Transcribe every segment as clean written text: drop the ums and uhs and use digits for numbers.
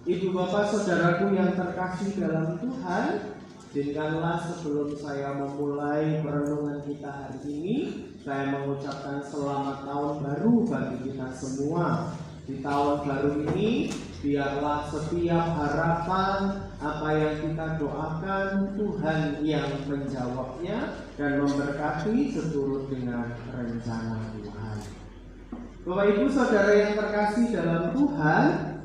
Ibu bapak saudaraku yang terkasih dalam Tuhan, izinkanlah sebelum saya memulai perenungan kita hari ini, saya mengucapkan selamat tahun baru bagi kita semua. Di tahun baru ini, biarlah setiap harapan apa yang kita doakan, Tuhan yang menjawabnya dan memberkati seturut dengan rencana Tuhan. Bapak Ibu Saudara yang terkasih dalam Tuhan,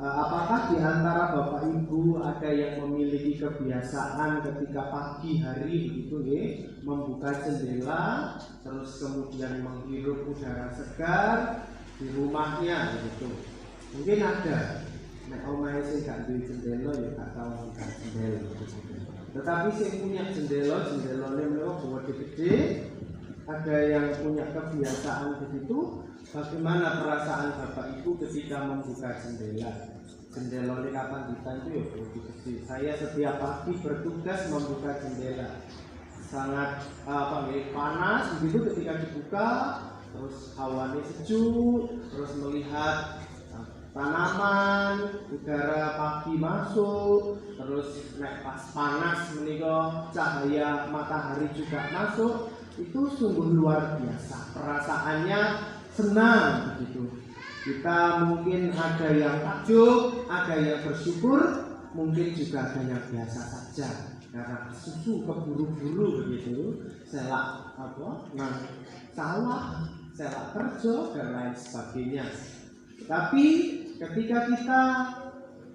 apakah di antara Bapak Ibu ada yang memiliki kebiasaan ketika pagi hari begitu ya, membuka jendela terus kemudian menghirup udara segar di rumahnya begitu? Mungkin ada. Nek omahe sing gak duwe jendela ya gak tau buka jendela. Tetapi sing punya jendelane menawa gede-gede, ada yang punya kebiasaan begitu. Bagaimana perasaan Bapak Ibu ketika membuka jendela? Jendela ini kapan ditantu ya gede. Saya setiap pagi bertugas membuka jendela. Sangat panas begitu ketika dibuka, terus hawanya sejuk, terus melihat tanaman, udara pagi masuk, terus naik pas panas menika cahaya matahari juga masuk. Itu sungguh luar biasa, perasaannya senang begitu. Kita mungkin ada yang takjub, ada yang bersyukur, mungkin juga ada yang biasa saja karena susu keburu-buru begitu, selak sawah, selak kerja dan lain sebagainya. Tapi ketika kita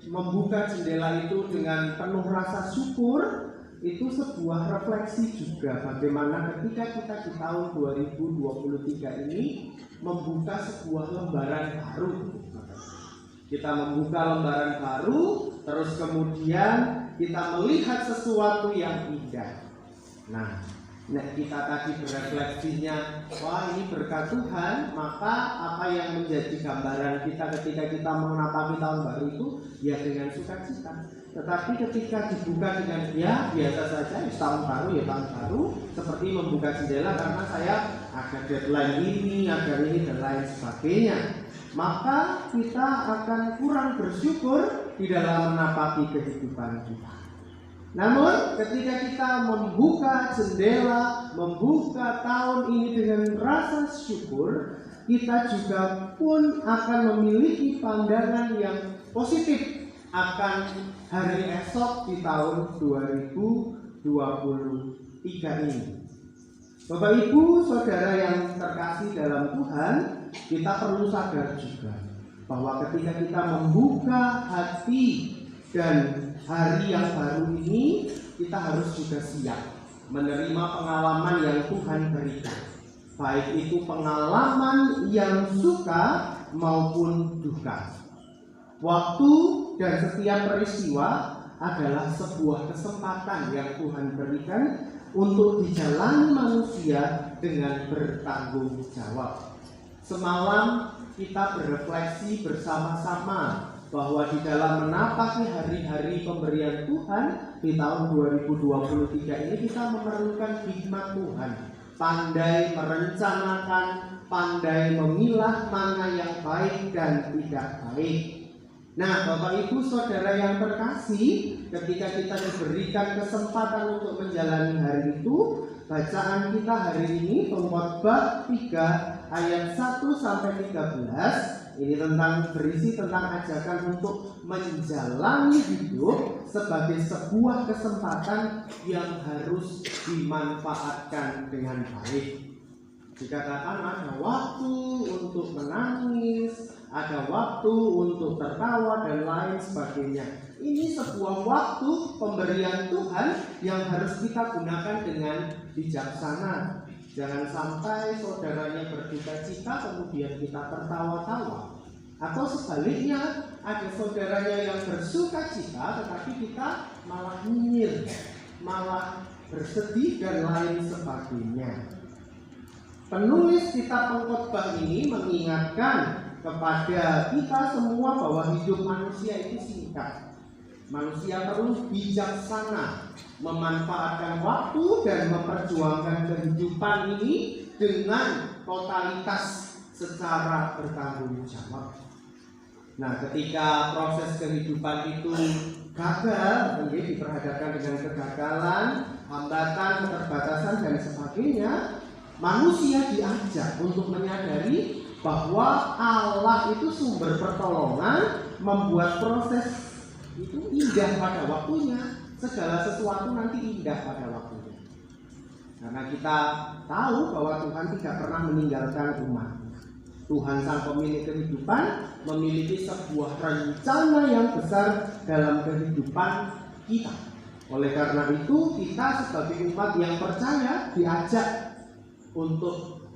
membuka jendela itu dengan penuh rasa syukur, itu sebuah refleksi juga bagaimana ketika kita di tahun 2023 ini membuka sebuah lembaran baru. Kita membuka lembaran baru, terus kemudian kita melihat sesuatu yang indah. Nah, kita tadi berefleksinya, wah ini berkat Tuhan, maka apa yang menjadi gambaran kita ketika kita menapaki tahun baru itu ya dengan sukacita. Tetapi ketika dibuka dengan ya biasa saja, tahun baru ya tahun baru, seperti membuka jendela karena saya ada deadline ini, ada ini dan lain sebagainya, maka kita akan kurang bersyukur di dalam menapaki kehidupan kita. Namun ketika kita membuka jendela, membuka tahun ini dengan rasa syukur, kita juga pun akan memiliki pandangan yang positif akan hari esok di tahun 2023 ini. Bapak Ibu Saudara yang terkasih dalam Tuhan, kita perlu sadar juga bahwa ketika kita membuka hati dan hari yang baru ini, kita harus juga siap menerima pengalaman yang Tuhan berikan, baik itu pengalaman yang suka maupun duka. Waktu dan setiap peristiwa adalah sebuah kesempatan yang Tuhan berikan untuk dijalani manusia dengan bertanggung jawab. Semalam kita berefleksi bersama-sama bahwa di dalam menapaki hari-hari pemberian Tuhan di tahun 2023 ini kita memerlukan hikmat Tuhan, pandai merencanakan, pandai memilah mana yang baik dan tidak baik. Nah, Bapak Ibu Saudara yang terkasih, ketika kita diberikan kesempatan untuk menjalani hari itu, bacaan kita hari ini Pengkhotbah 3 ayat 1 sampai 13. Ini berisi tentang ajakan untuk menjalani hidup sebagai sebuah kesempatan yang harus dimanfaatkan dengan baik. Dikatakan ada waktu untuk menangis, ada waktu untuk tertawa dan lain sebagainya. Ini sebuah waktu pemberian Tuhan yang harus kita gunakan dengan bijaksana. Jangan sampai saudaranya berduka cita kemudian kita tertawa-tawa. Atau sebaliknya, ada saudaranya yang bersuka cita tetapi kita malah nyinyir, malah bersedih dan lain sebagainya. Penulis kitab Pengkhotbah ini mengingatkan kepada kita semua bahwa hidup manusia itu singkat. Manusia perlu bijaksana memanfaatkan waktu dan memperjuangkan kehidupan ini dengan totalitas secara bertanggung jawab. Nah, ketika proses kehidupan itu gagal, diperhadapkan dengan kegagalan, hambatan, keterbatasan dan sebagainya, manusia diajak untuk menyadari bahwa Allah itu sumber pertolongan, membuat proses itu indah pada waktunya. Segala sesuatu nanti indah pada waktunya. Karena kita tahu bahwa Tuhan tidak pernah meninggalkan umat. Tuhan sang pemilik kehidupan memiliki sebuah rencana yang besar dalam kehidupan kita. Oleh karena itu kita sebagai umat yang percaya diajak untuk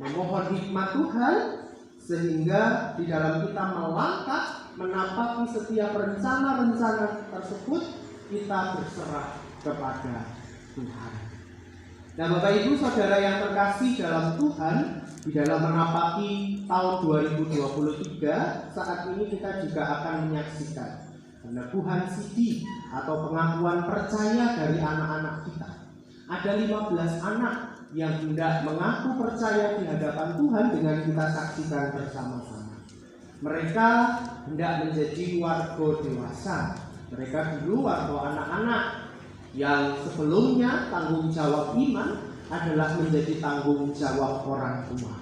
memohon hikmat Tuhan, sehingga di dalam kita melangkah menapaki setiap rencana-rencana tersebut, kita berserah kepada Tuhan. Nah, Bapak Ibu Saudara yang terkasih dalam Tuhan, di dalam menapaki tahun 2023, saat ini kita juga akan menyaksikan peneguhan sidi atau pengakuan percaya dari anak-anak kita. Ada 15 anak yang hendak mengaku percaya di hadapan Tuhan dengan kita saksikan bersama-sama. Mereka hendak menjadi warga dewasa. Mereka dulu warga anak-anak yang sebelumnya tanggung jawab iman adalah menjadi tanggung jawab orang tua.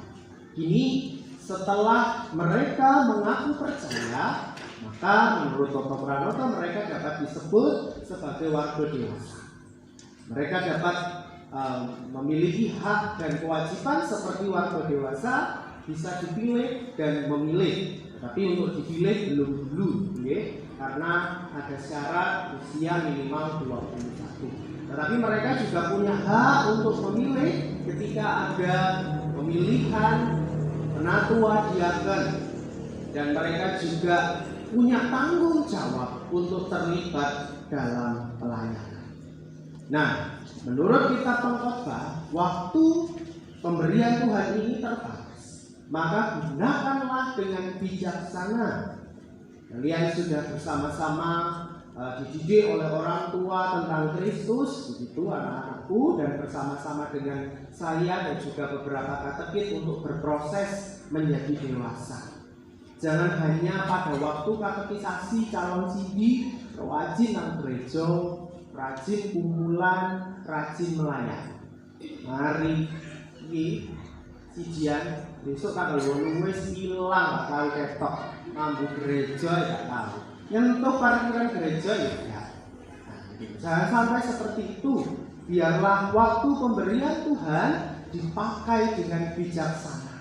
Kini setelah mereka mengaku percaya, maka menurut Dr. Pranoto mereka dapat disebut sebagai warga dewasa. Mereka dapat memiliki hak dan kewajiban seperti warga dewasa, bisa dipilih dan memilih. Tapi untuk dipilih belum dulu, karena ada syarat usia minimal 21. Tetapi mereka juga punya hak untuk memilih ketika ada pemilihan penatua diaken, dan mereka juga punya tanggung jawab untuk terlibat dalam pelayanan. Nah, menurut kitab Pengkhotbah, waktu pemberian Tuhan ini terbatas, maka gunakanlah dengan bijaksana. Kalian sudah bersama-sama dididik oleh orang tua tentang Kristus, begitu anak-anakku, dan bersama-sama dengan saya dan juga beberapa katekit untuk berproses menjadi dewasa. Jangan hanya pada waktu katekisasi calon sidi, rajin nang gereja, rajin kumpulan, rajin melayani. Mari iki sijian besok tanggal 8 wis ilang, gak tahu ketok mambu gereja gak tahu. Nyentuh parkiran gereja ya enggak. Jangan sampai seperti itu. Biarlah waktu pemberian Tuhan dipakai dengan bijaksana.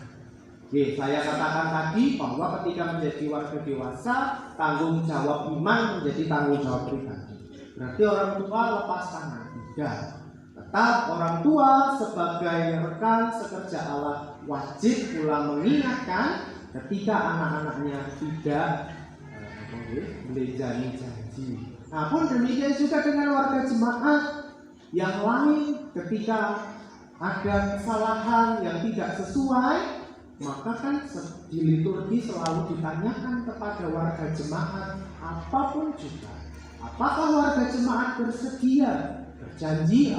Saya katakan tadi bahwa ketika menjadi warga dewasa, tanggung jawab iman menjadi tanggung jawab pribadi. Berarti orang tua lepas tangan. Tidak. Tetap orang tua sebagai rekan sekerja Allah wajib pula mengingatkan ketika anak-anaknya tidak melejani janji. Nah, pun demikian juga dengan warga jemaat yang lain, ketika ada kesalahan yang tidak sesuai, maka kan di liturgi selalu ditanyakan kepada warga jemaat, apapun juga, apakah warga jemaat bersedia berjanji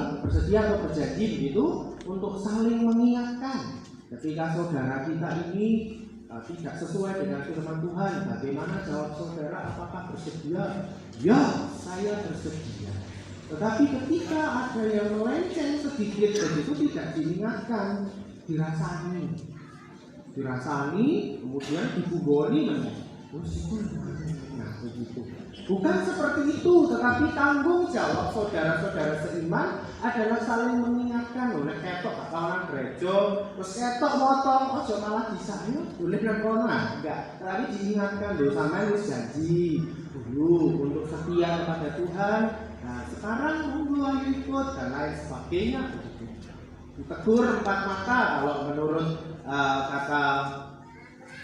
begitu untuk saling mengingatkan ketika saudara kita ini tidak sesuai dengan firman Tuhan. Bagaimana jawab saudara? Apakah bersedia? Ya, saya bersedia. Tetapi ketika ada yang melenceng sedikit begitu, tidak diingatkan, dirasani, kemudian dibugoni menjadi nah begitu. Bukan seperti itu, tetapi tanggung jawab saudara-saudara seiman adalah saling mengingatkan. Oleh ketok kawan gereja, terus ketok motong, ojo malah disayang, boleh dan konon enggak. Tapi diingatkan loh, sampai wis janji dulu untuk setia kepada Tuhan. Nah sekarang ayo ikut dan lain sebagainya. Ditegur 4 mata kalau menurut kata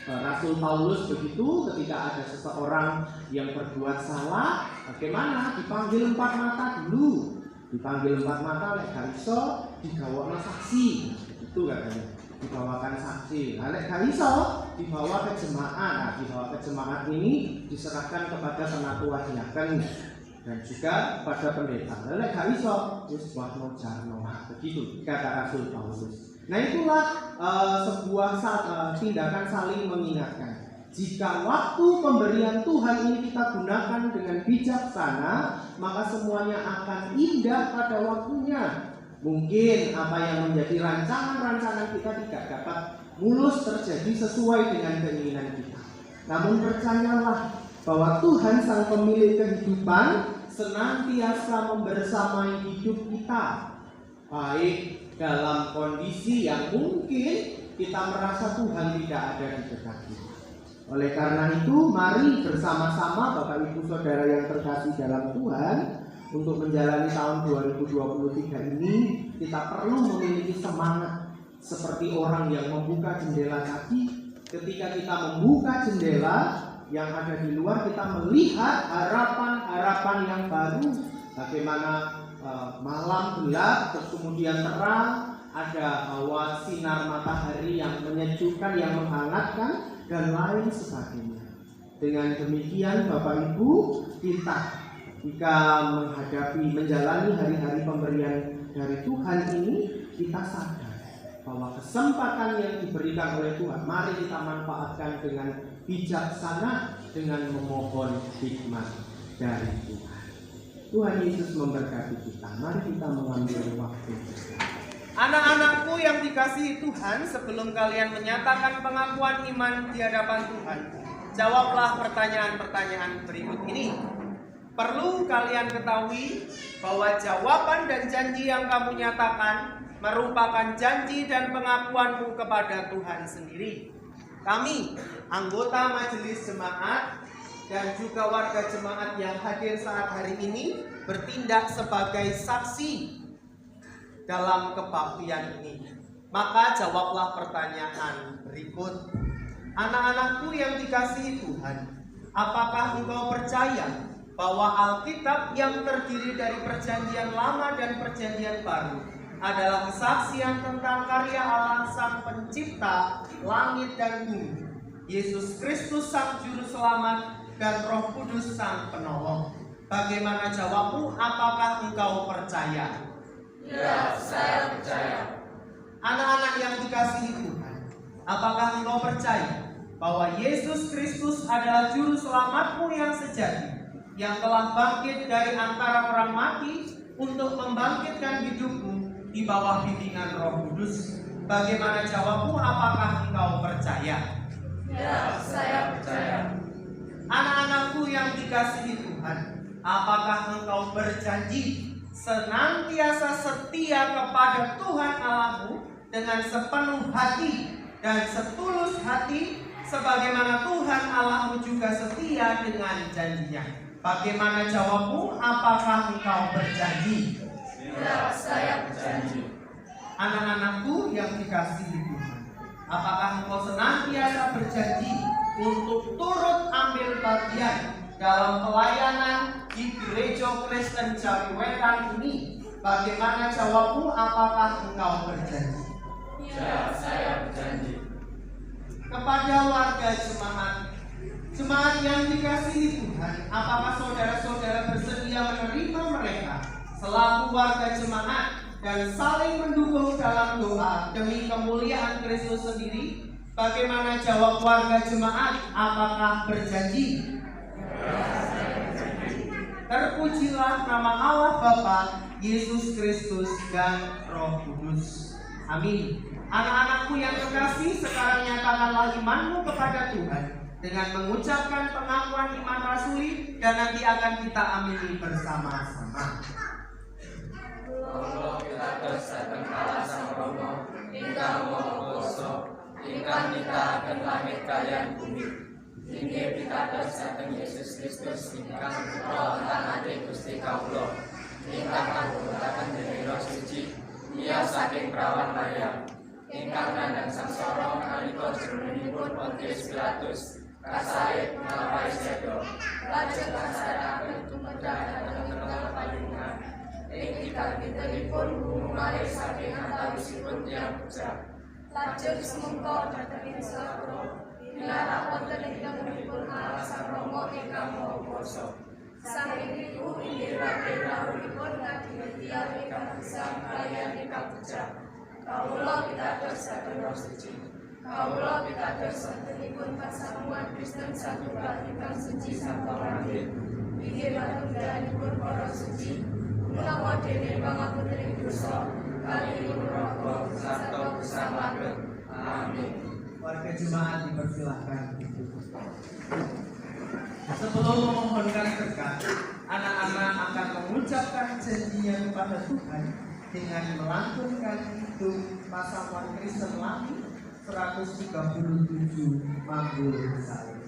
Rasul Paulus begitu. Ketika ada seseorang yang berbuat salah, bagaimana? Dipanggil 4 mata dulu. Dipanggil 4 mata, lek gak iso digawa saksi. Itu katanya, dibawakan saksi. Nah, lek gak iso dibawa ke jemaat. Nah, dibawa ke jemaat ini diserahkan kepada penatua diaken dan juga pada pendeta. Lek gak iso wis buat mojarno. Begitu kata Rasul Paulus. Nah itulah sebuah tindakan saling mengingatkan. Jika waktu pemberian Tuhan ini kita gunakan dengan bijaksana, maka semuanya akan indah pada waktunya. Mungkin apa yang menjadi rancangan-rancangan kita tidak dapat mulus terjadi sesuai dengan keinginan kita. Namun percayalah bahwa Tuhan sang pemilik kehidupan senantiasa membersamai hidup kita, baik dalam kondisi yang mungkin kita merasa Tuhan tidak ada di dekat kita. Oleh karena itu, mari bersama-sama Bapak Ibu Saudara yang terkasih dalam Tuhan, untuk menjalani tahun 2023 ini kita perlu memiliki semangat seperti orang yang membuka jendela tadi. Ketika kita membuka jendela yang ada di luar, kita melihat harapan-harapan yang baru. Bagaimana malam gelap terus kemudian terang, ada hawa sinar matahari yang menyejukkan, yang menghangatkan, dan lain sebagainya. Dengan demikian Bapak Ibu, kita jika menjalani hari-hari pemberian dari Tuhan ini, kita sadar bahwa kesempatan yang diberikan oleh Tuhan, mari kita manfaatkan dengan bijaksana, dengan memohon hikmat dari Tuhan. Tuhan Yesus memberkati kita. Mari kita mengambil waktu. Anak-anakku yang dikasihi Tuhan, sebelum kalian menyatakan pengakuan iman di hadapan Tuhan, jawablah pertanyaan-pertanyaan berikut ini. Perlu kalian ketahui bahwa jawaban dan janji yang kamu nyatakan merupakan janji dan pengakuanmu kepada Tuhan sendiri. Kami, anggota majelis jemaat dan juga warga jemaat yang hadir saat hari ini, bertindak sebagai saksi dalam kebaktian ini. Maka jawablah pertanyaan berikut. Anak-anakku yang dikasihi Tuhan, apakah engkau percaya bahwa Alkitab yang terdiri dari Perjanjian Lama dan Perjanjian Baru adalah kesaksian tentang karya Allah Sang Pencipta langit dan bumi, Yesus Kristus Sang Juru Selamat, dan Roh Kudus Sang Penolong? Bagaimana jawabmu? Apakah engkau percaya? Ya, saya percaya. Anak-anak yang dikasihi Tuhan, apakah engkau percaya bahwa Yesus Kristus adalah Juru Selamatmu yang sejati, yang telah bangkit dari antara orang mati untuk membangkitkan hidupmu di bawah bimbingan Roh Kudus? Bagaimana jawabmu? Apakah engkau percaya? Ya, saya percaya. Anak-anakku yang dikasihi Tuhan, apakah engkau berjanji senantiasa setia kepada Tuhan Allahmu dengan sepenuh hati dan setulus hati, sebagaimana Tuhan Allahmu juga setia dengan janjinya? Bagaimana jawabmu? Apakah engkau berjanji? Ya, saya berjanji. Anak-anakku yang dikasihi Tuhan, apakah engkau senantiasa berjanji untuk turut ambil bagian dalam pelayanan di Gereja Kristen Jawiwetan ini? Bagaimana jawabmu? Apakah engkau berjanji? Ya, saya berjanji. Kepada warga jemaat yang dikasihi Tuhan, apakah saudara-saudara bersedia menerima mereka selaku warga jemaat dan saling mendukung dalam doa demi kemuliaan Kristus sendiri? Bagaimana jawab warga jemaat? Apakah berjanji? Terpujilah nama Allah Bapa, Yesus Kristus, dan Roh Kudus. Amin. Anak-anakku yang terkasih, sekarang nyatakanlah imanmu kepada Tuhan dengan mengucapkan pengakuan iman rasuli, dan nanti akan kita amini bersama-sama. Allah kita bersatan Allah sang Romo, ingkang moho kuasa, ingkang nyiptakaken langit kaliyan bumi. Inggih pitados saking Yesus Kristus ingkang putra lan ade Gusti kawula, ingkang kagungaken dening Roh Suci, miyos saking prawan Maria, ingkang nandhang sangsara nalika jroninipun Pontius Pilatus, kasae nglampahi seda, lajeng kasareaken tumedhang dhateng tengah palungan. Ing dikabitenipun bumare saking antawisipun tiyang bujang, lajeng sumengko dhateng swarga. Minarap wonten ing dangunipun Allah sang Rama ingkang Maha Kuwasa. Saking niku inggih badhe rawuhipun ngajeng tiyang ingkang gesang kaliyan ingkang bujang. Kawula pitados saking Roh Suci. Kawula pitados satenipun pasamuan Kristen satunggal ingkang suci sarta wanit. Inggih patunggalanipun para suci. Mula dene pangaputring dosa kali neraka sarta kusang langgeng. Amin. Warga jemaat dipersilahkan. Sebelum memohonkan berkat, anak-anak akan mengucapkan janjinya kepada Tuhan dengan melantunkan hitung pasamuan Kristen Langit 137 Manggul Salib.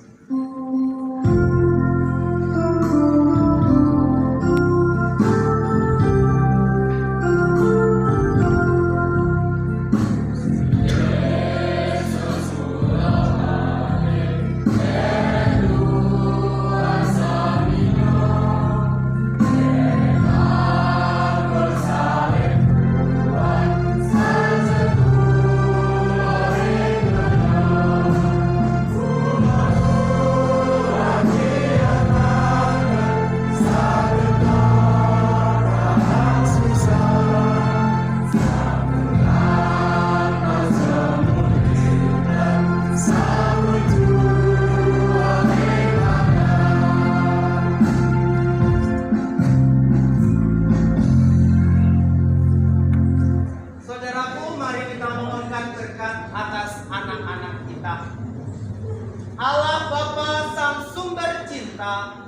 Allah Bapa Sang Sumber Cinta,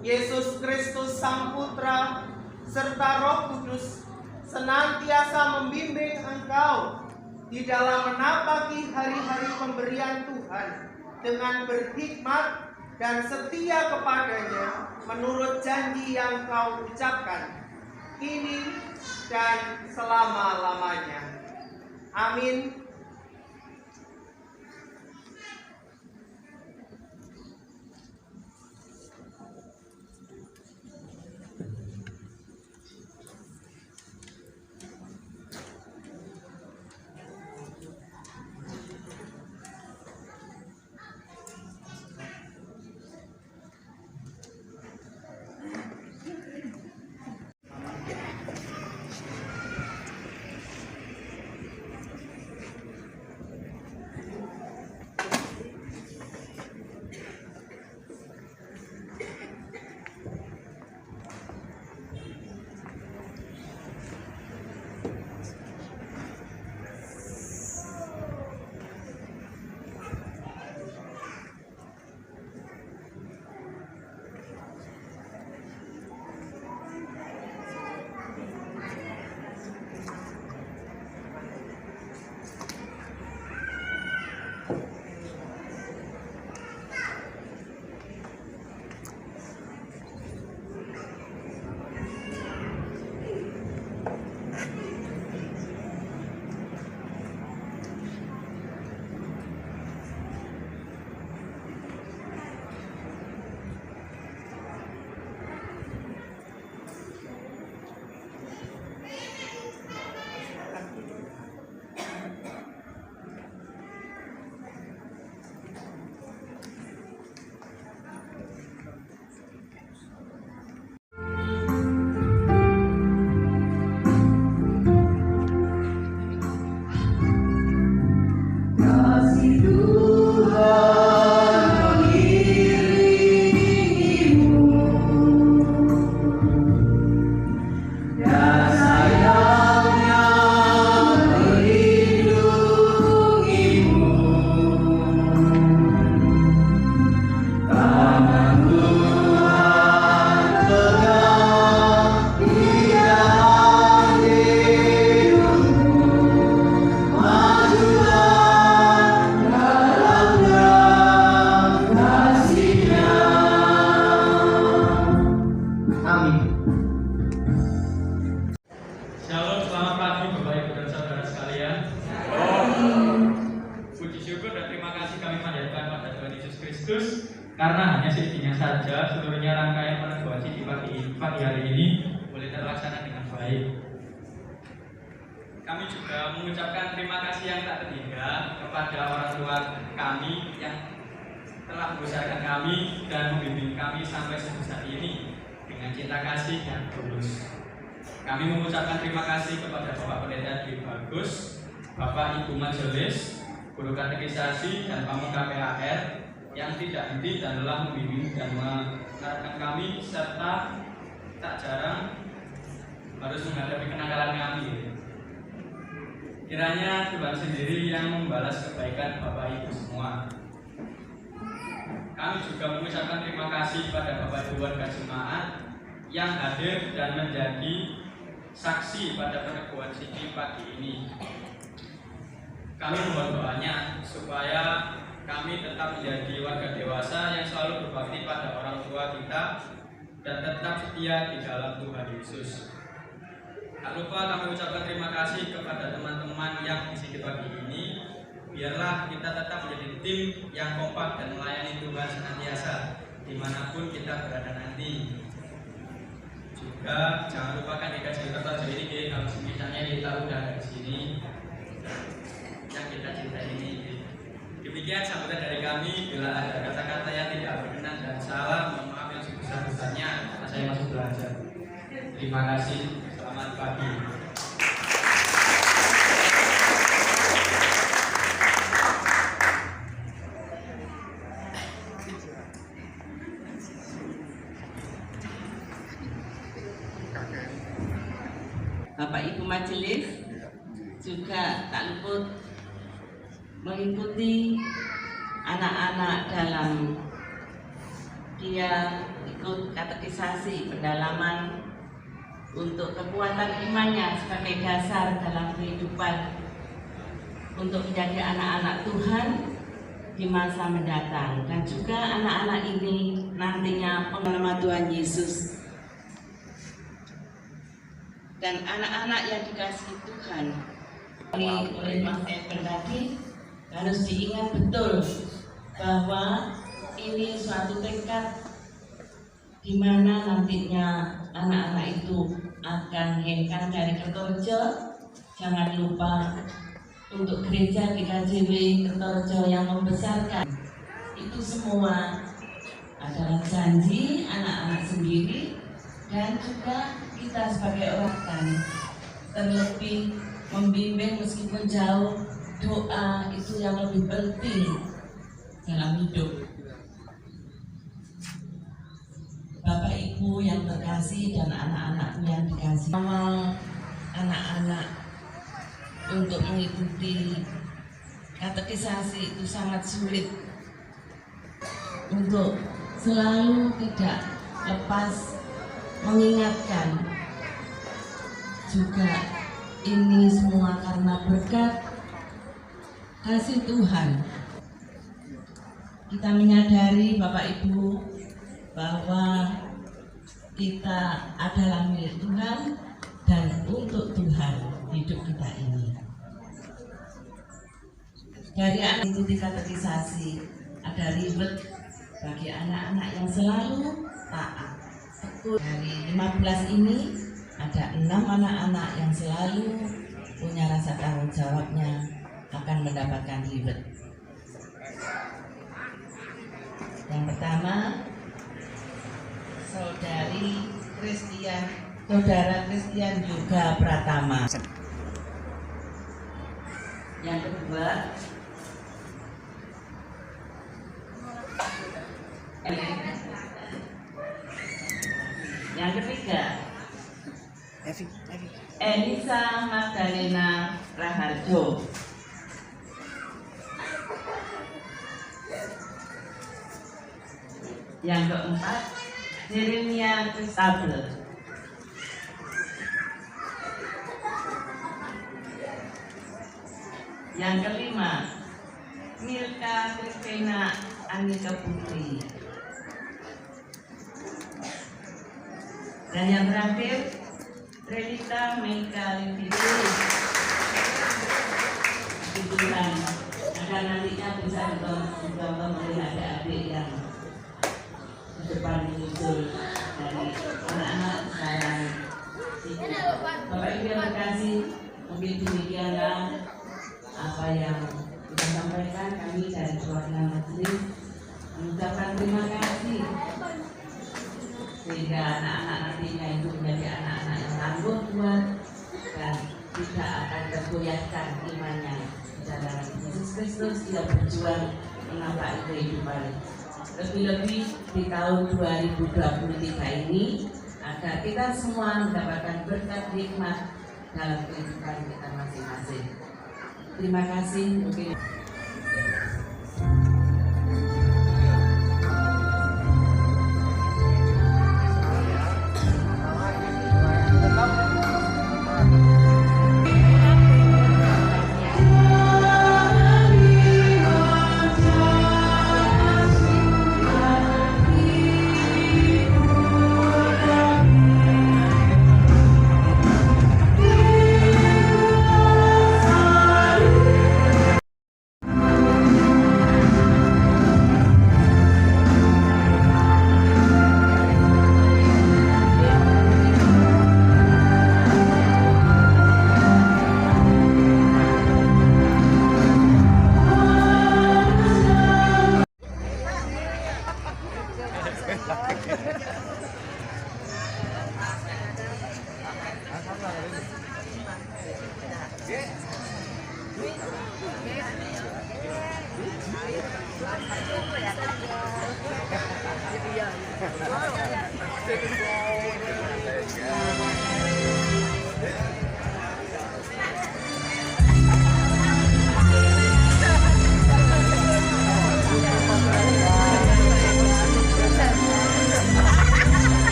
Yesus Kristus Sang Putra, serta Roh Kudus senantiasa membimbing engkau di dalam menapaki hari-hari pemberian Tuhan dengan berhikmat dan setia kepadanya menurut janji yang kau ucapkan kini dan selama-lamanya. Amin. Karena hanya seizinnya saja seluruhnya rangkaian peneguhan di pagi hari ini boleh terlaksana dengan baik. Kami juga mengucapkan terima kasih yang tak terhingga kepada orang tua kami yang telah membesarkan kami dan membimbing kami sampai sebesar ini dengan cinta kasih yang tulus. Kami mengucapkan terima kasih kepada Bapak Pendeta Dwi Bagus, Bapak Ibu Majelis, guru katekisasi dan pemuka PAR yang tidak henti dan lelah membimbing dan mengarahkan kami, serta tak jarang harus menghadapi kenakalan kami. Kiranya Tuhan sendiri yang membalas kebaikan Bapak Ibu semua. Kami juga mengucapkan terima kasih pada Bapak Ibu warga jemaat yang hadir dan menjadi saksi pada peneguhan sini pagi ini. Kami mohon doanya supaya kami tetap menjadi warga dewasa yang selalu berbakti pada orang tua kita dan tetap setia di dalam Tuhan Yesus. Tak lupa kami ucapkan terima kasih kepada teman-teman yang di pagi ini. Biarlah kita tetap menjadi tim yang kompak dan melayani Tuhan senantiasa dimanapun kita berada nanti. Juga jangan lupakan dikasih kertas ini kalau misalnya kita udah di sini yang kita cinta ini. Demikian sambutan dari kami. Bila ada kata-kata yang tidak berkenan dan salah, mohon maaf yang sebesar-besarnya karena saya masih belajar. Terima kasih. Selamat pagi. Bapak Ibu Majelis juga tak luput mengikuti anak-anak dalam dia ikut katekisasi pendalaman untuk kekuatan imannya sebagai dasar dalam kehidupan untuk menjadi anak-anak Tuhan di masa mendatang, dan juga anak-anak ini nantinya pengenalan Tuhan Yesus. Dan anak-anak yang dikasihi Tuhan oleh Mas Eben tadi harus diingat betul bahwa ini suatu tekad di mana nantinya anak-anak itu akan hengkang dari Kertorejo. Jangan lupa untuk gereja GKJW Kertorejo yang membesarkan. Itu semua adalah janji anak-anak sendiri dan juga kita sebagai orang tua, terlebih membimbing meskipun jauh. Doa itu yang lebih penting dalam hidup. Bapak Ibu yang terkasih dan anak-anakku yang dikasih, awal anak-anak untuk mengikuti katekisasi itu sangat sulit, untuk selalu tidak lepas mengingatkan juga ini semua karena berkat kasih Tuhan. Kita menyadari Bapak Ibu bahwa kita adalah milik Tuhan dan untuk Tuhan hidup kita ini. Dari anak ikuti katekisasi ada ribet bagi anak-anak yang selalu taat. Dari 15 ini ada 6 anak-anak yang selalu punya rasa tanggung jawabnya akan mendapatkan ribet. Yang pertama, Saudara Christian Yoga Pratama. Yang kedua, yang ketiga, Elisa Magdalena Raharjo. Yang keempat, Jeremia Christabel. Yang kelima, Milka Kristina Anika Putri. Dan yang terakhir, Relita Meka Lindiri. Tuhan agar nantinya bisa dicontoh oleh adik-adik yang di depan muncul dari anak-anak saya. Bapak Ibu yang terkasih, mungkin demikianlah apa yang kita sampaikan. Kami dari keluarga majelis mengucapkan terima kasih sehingga anak-anak nantinya itu menjadi anak-anak yang tangguh kuat dan tidak akan tergoyahkan imannya perjalanan Yesus Kristus yang berjuang menapaki kehidupan. Lebih-lebih di tahun 2023 ini, agar kita semua mendapatkan berkat nikmat dalam kehidupan kita masing-masing. Terima kasih. Mungkin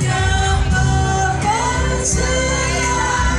Yang akan saya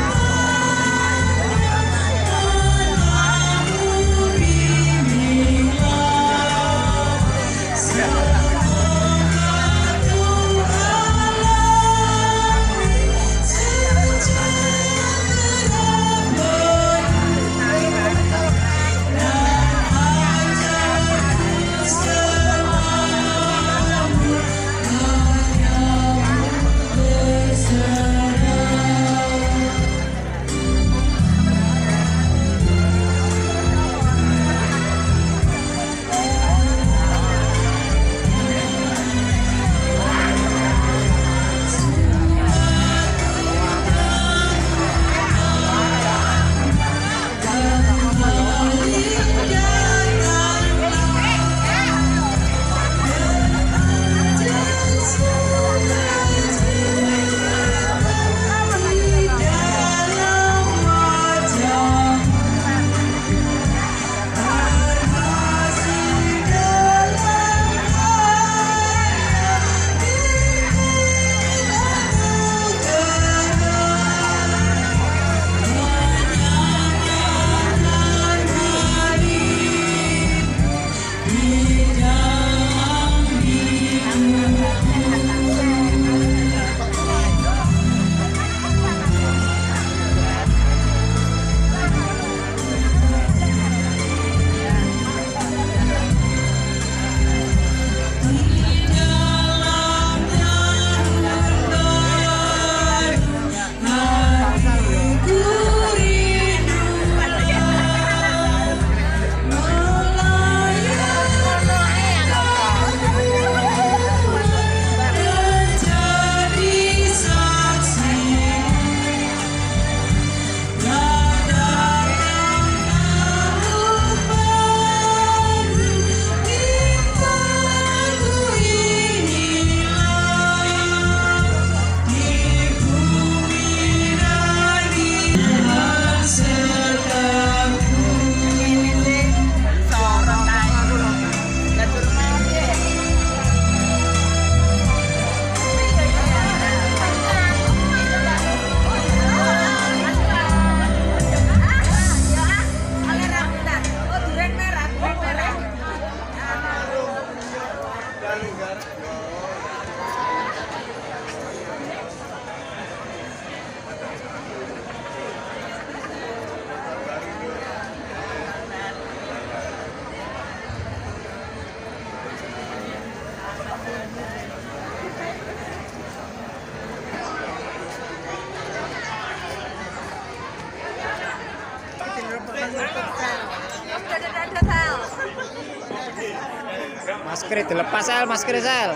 Masker dilepas Sel, masker Sel.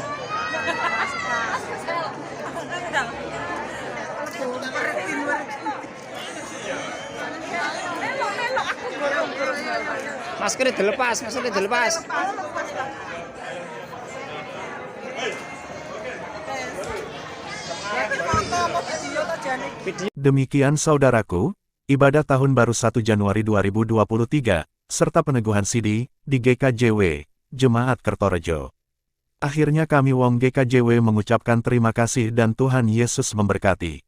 Masker dilepas, masker dilepas. Demikian saudaraku, ibadah tahun baru 1 Januari 2023, serta peneguhan sidi, di GKJW, Jemaat Kertorejo. Akhirnya kami Wong GKJW mengucapkan terima kasih dan Tuhan Yesus memberkati.